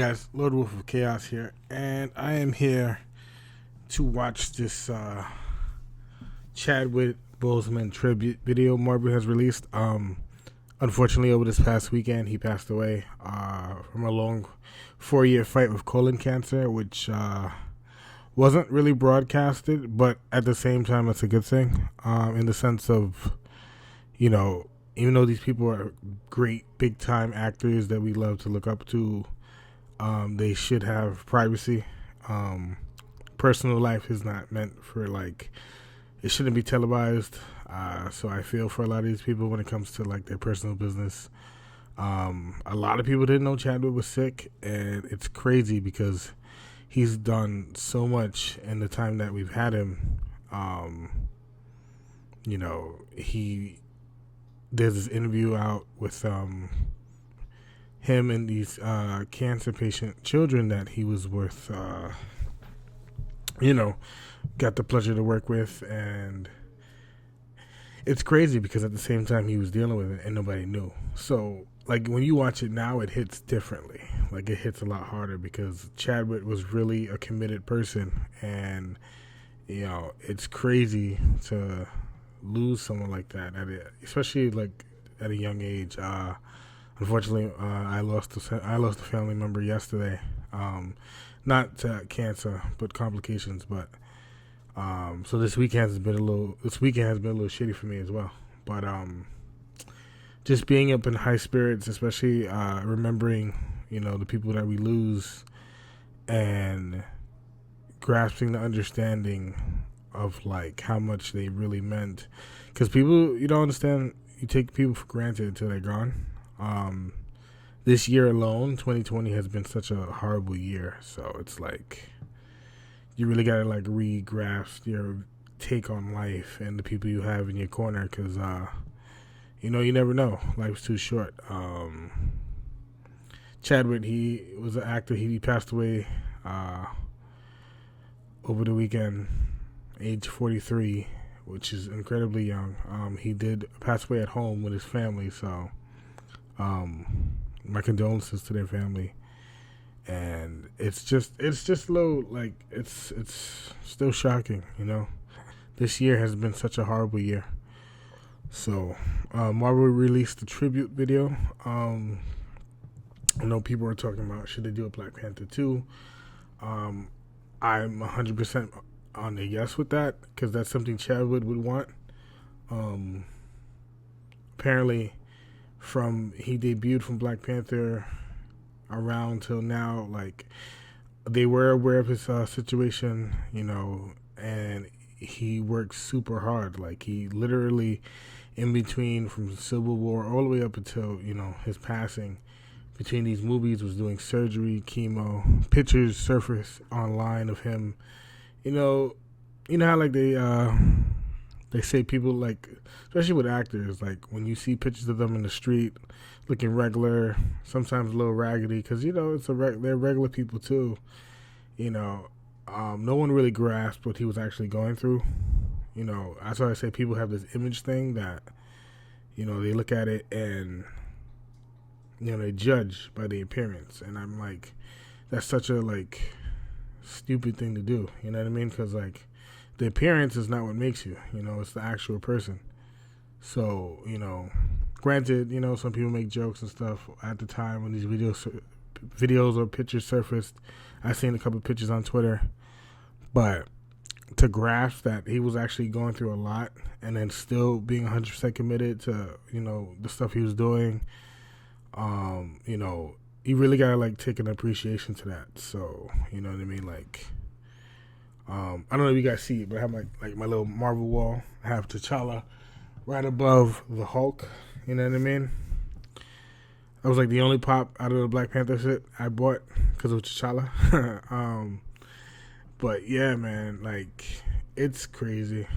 guys, Lord Wolf of Chaos here, and I am here to watch this Chadwick Boseman tribute video Marvel has released. Unfortunately, over this past weekend, he passed away from a long 4-year fight with colon cancer, which wasn't really broadcasted, but at the same time, it's a good thing in the sense of, even though these people are great big-time actors that we love to look up to, they should have privacy. Personal life is not meant for, it shouldn't be televised. So I feel for a lot of these people when it comes to, their personal business. A lot of people didn't know Chadwick was sick, and it's crazy because he's done so much in the time that we've had him. There's this interview out with him and these cancer patient children that he was with, got the pleasure to work with, and it's crazy because at the same time he was dealing with it and nobody knew. So, when you watch it now, it hits differently. It hits a lot harder because Chadwick was really a committed person, and, it's crazy to lose someone like that, especially at a young age. Unfortunately, I lost a family member yesterday. Not to cancer, but complications. But so this weekend has been a little shitty for me as well. But just being up in high spirits, especially remembering the people that we lose and grasping the understanding of how much they really meant, because people, you don't understand, you take people for granted until they're gone. This year alone, 2020 has been such a horrible year, so it's you really gotta re-grasp your take on life and the people you have in your corner, because you never know. Life's too short. Chadwick, he was an actor. He passed away over the weekend, age 43, which is incredibly young. He did pass away at home with his family, so my condolences to their family. And it's just a little, it's still shocking, This year has been such a horrible year. So Marvel released a tribute video. I know people are talking about, should they do a Black Panther 2? I'm 100% on the yes with that, because that's something Chadwick would want. Apparently, he debuted from Black Panther around till now, they were aware of his situation, and he worked super hard. He literally, in between, from Civil War all the way up until, his passing, between these movies, was doing surgery, chemo. Pictures surface online of him. How they say people, especially with actors, when you see pictures of them in the street looking regular, sometimes a little raggedy, because they're regular people too. No one really grasped what he was actually going through. That's why I say people have this image thing that they look at it and they judge by the appearance, and I'm that's such a stupid thing to do. You know what I mean? Because the appearance is not what makes you. It's the actual person. So granted, some people make jokes and stuff at the time when these videos or pictures surfaced. I seen a couple of pictures on Twitter, but to grasp that he was actually going through a lot and then still being 100% committed to the stuff he was doing, you really gotta take an appreciation to that. So you know what I mean. I don't know if you guys see it, but I have my little Marvel wall. I have T'Challa right above the Hulk. You know what I mean? That was the only pop out of the Black Panther shit I bought because of T'Challa. But yeah, man, it's crazy.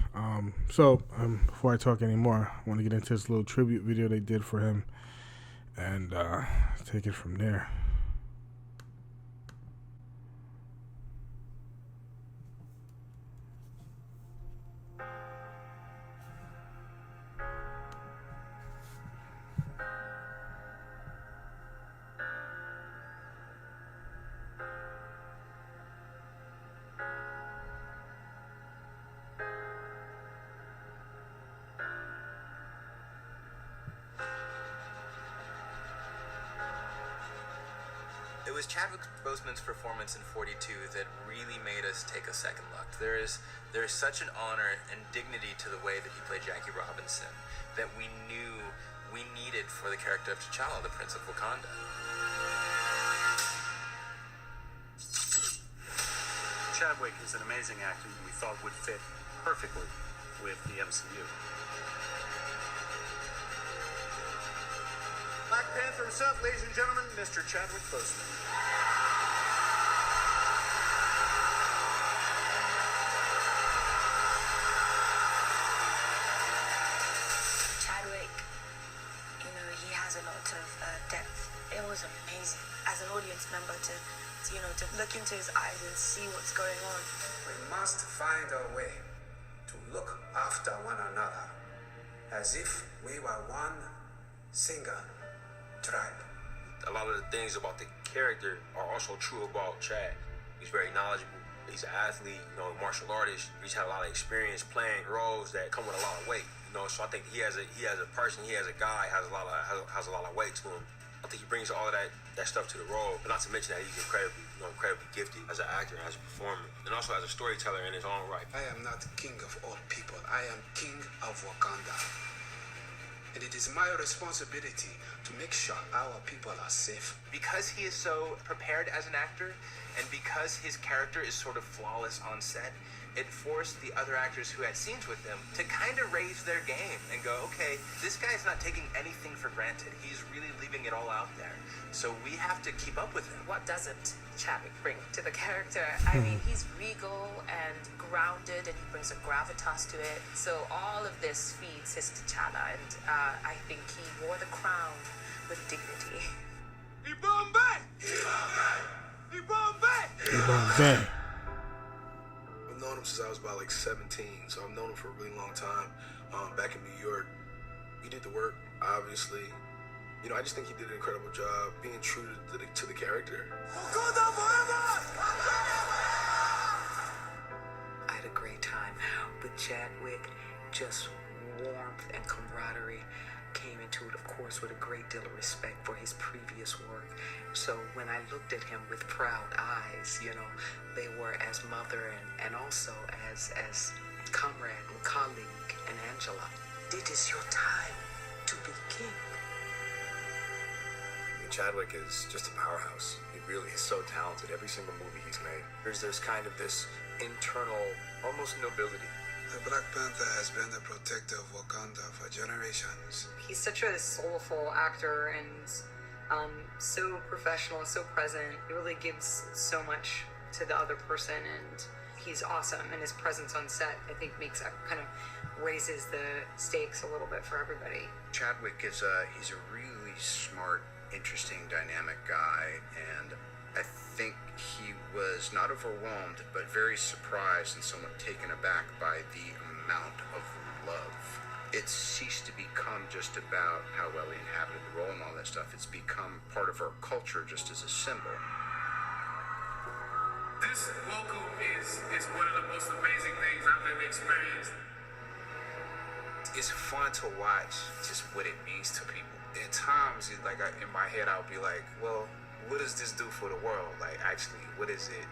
Before I talk anymore, I want to get into this little tribute video they did for him and take it from there. It was Chadwick Boseman's performance in 42 that really made us take a second look. There is such an honor and dignity to the way that he played Jackie Robinson that we knew we needed for the character of T'Challa, the Prince of Wakanda. Chadwick is an amazing actor who we thought would fit perfectly with the MCU. Black Panther himself, ladies and gentlemen, Mr. Chadwick Boseman. Chadwick, he has a lot of depth. It was amazing as an audience member to look into his eyes and see what's going on. We must find a way to look after one another as if we were one single tribe. A lot of the things about the character are also true about Chad. He's very knowledgeable. He's an athlete, martial artist. He's had a lot of experience playing roles that come with a lot of weight. So I think he as a person, he as a guy has a lot of weight to him. I think he brings all of that stuff to the role, but not to mention that he's incredibly gifted as an actor, as a performer, and also as a storyteller in his own right. I am not king of all people. I am king of Wakanda. And it is my responsibility to make sure our people are safe. Because he is so prepared as an actor, and because his character is sort of flawless on set, it forced the other actors who had scenes with him to kind of raise their game and go, okay, this guy's not taking anything for granted. He's really leaving it all out there. So we have to keep up with him. What doesn't Chadwick bring to the character? I mean, he's regal and grounded, and he brings a gravitas to it. So all of this feeds his T'Challa, and I think he wore the crown with dignity. He Bombay! He Bombay! He Bombay! He Bombay! I've known him since I was about 17, so I've known him for a really long time. Back in New York, he did the work, obviously. I just think he did an incredible job being true to the character. I had a great time with Chadwick. Just warmth and camaraderie came into it, of course, with a great deal of respect for his previous work. So when I looked at him with proud eyes, they were as mother and also as comrade and colleague and Angela. It is your time to be king. Chadwick is just a powerhouse. He really is so talented. Every single movie he's made, there's kind of this internal, almost nobility. The Black Panther has been the protector of Wakanda for generations. He's such a soulful actor and so professional, so present. He really gives so much to the other person, and he's awesome. And his presence on set, I think, raises the stakes a little bit for everybody. Chadwick he's a really smart, interesting, dynamic guy, and I think he was not overwhelmed, but very surprised and somewhat taken aback by the amount of love. It ceased to become just about how well he inhabited the role and all that stuff. It's become part of our culture just as a symbol. This vocal is one of the most amazing things I've ever experienced. It's fun to watch just what it means to people. At times, in my head, I'll be like, well, what does this do for the world? Actually, what is it?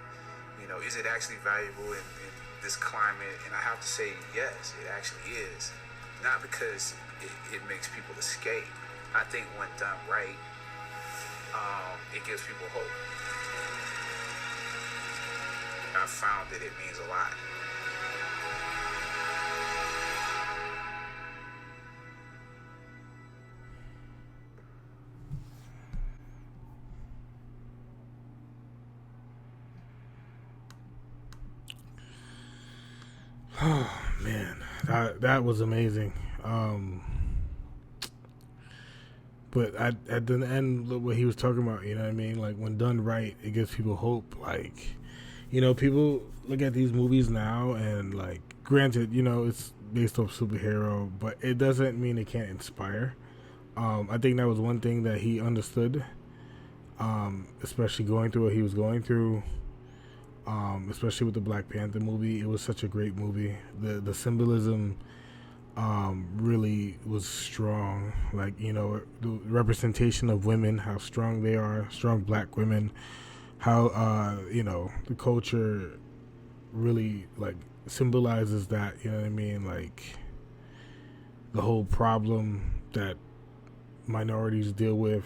Is it actually valuable in this climate? And I have to say, yes, it actually is. Not because it makes people escape. I think when done right, it gives people hope. I found that it means a lot. Oh man, that was amazing. But at the end, look what he was talking about. You know what I mean? When done right, it gives people hope. People look at these movies now, and granted, it's based off superhero, but it doesn't mean it can't inspire. I think that was one thing that he understood, especially going through what he was going through. Especially with the Black Panther movie, it was such a great movie. The symbolism really was strong. Like, you know, the representation of women, how strong they are, strong black women, how, you know, the culture really, like, symbolizes that, you know what I mean? Like, the whole problem that minorities deal with,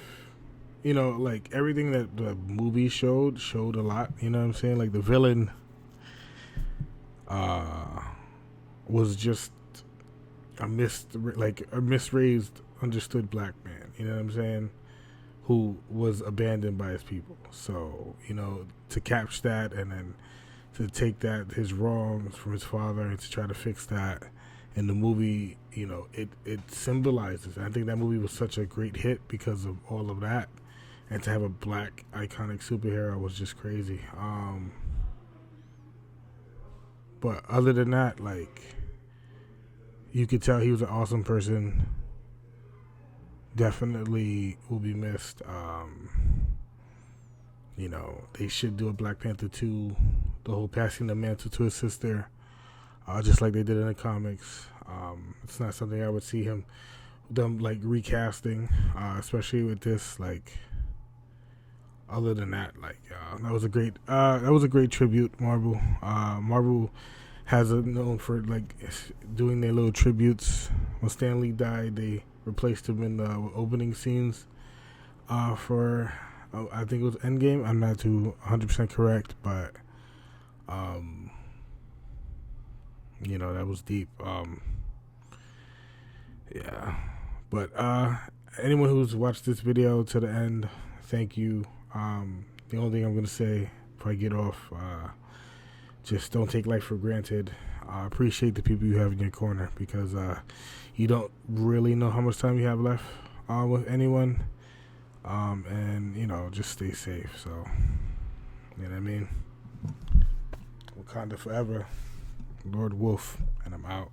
you know, like, everything that the movie showed a lot, you know what I'm saying? Like, the villain was just a misraised, understood black man, you know what I'm saying, who was abandoned by his people. So, you know, to catch that and then to take that, his wrongs from his father, and to try to fix that in the movie, you know, it symbolizes. I think that movie was such a great hit because of all of that, and to have a black iconic superhero was just crazy. But other than that, like, you could tell he was an awesome person. Definitely will be missed. You know, they should do a Black Panther 2, the whole passing the mantle to his sister, just like they did in the comics. It's not something I would see them like recasting, especially with this. Like, other than that, like, that was a great tribute. Marvel has a known for, like, doing their little tributes. When Stan Lee died, they replaced him in the opening scenes for I think it was Endgame. I'm not too 100% correct, but you know, that was deep. Yeah, but anyone who's watched this video to the end, thank you. The only thing I'm gonna say before I get off, just don't take life for granted. Appreciate the people you have in your corner, because you don't really know how much time you have left with anyone. And, you know, just stay safe. So, you know what I mean? Wakanda forever. Lord Wolf, and I'm out.